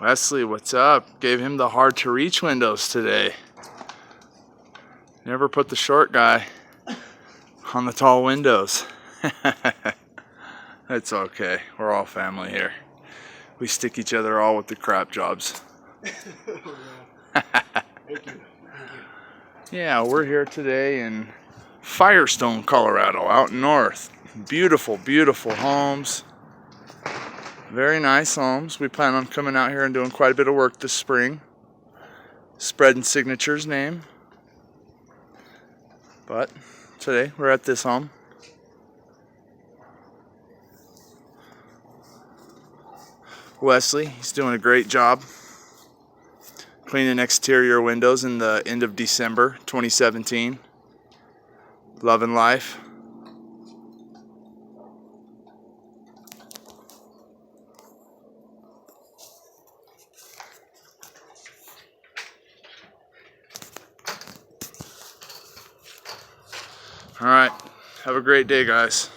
Wesley, what's up? Gave him the hard to reach windows today. Never put the short guy on the tall windows. It's okay. We're all family here. We stick each other all with the crap jobs. Thank you. Yeah, we're here today in Firestone, Colorado, out north. Beautiful, beautiful homes. Very nice homes. We plan on coming out here and doing quite a bit of work this spring. Spreading Signature's name. But today we're at this home. Wesley, he's doing a great job cleaning exterior windows in the end of December 2017. Loving life. All right, have a great day, guys.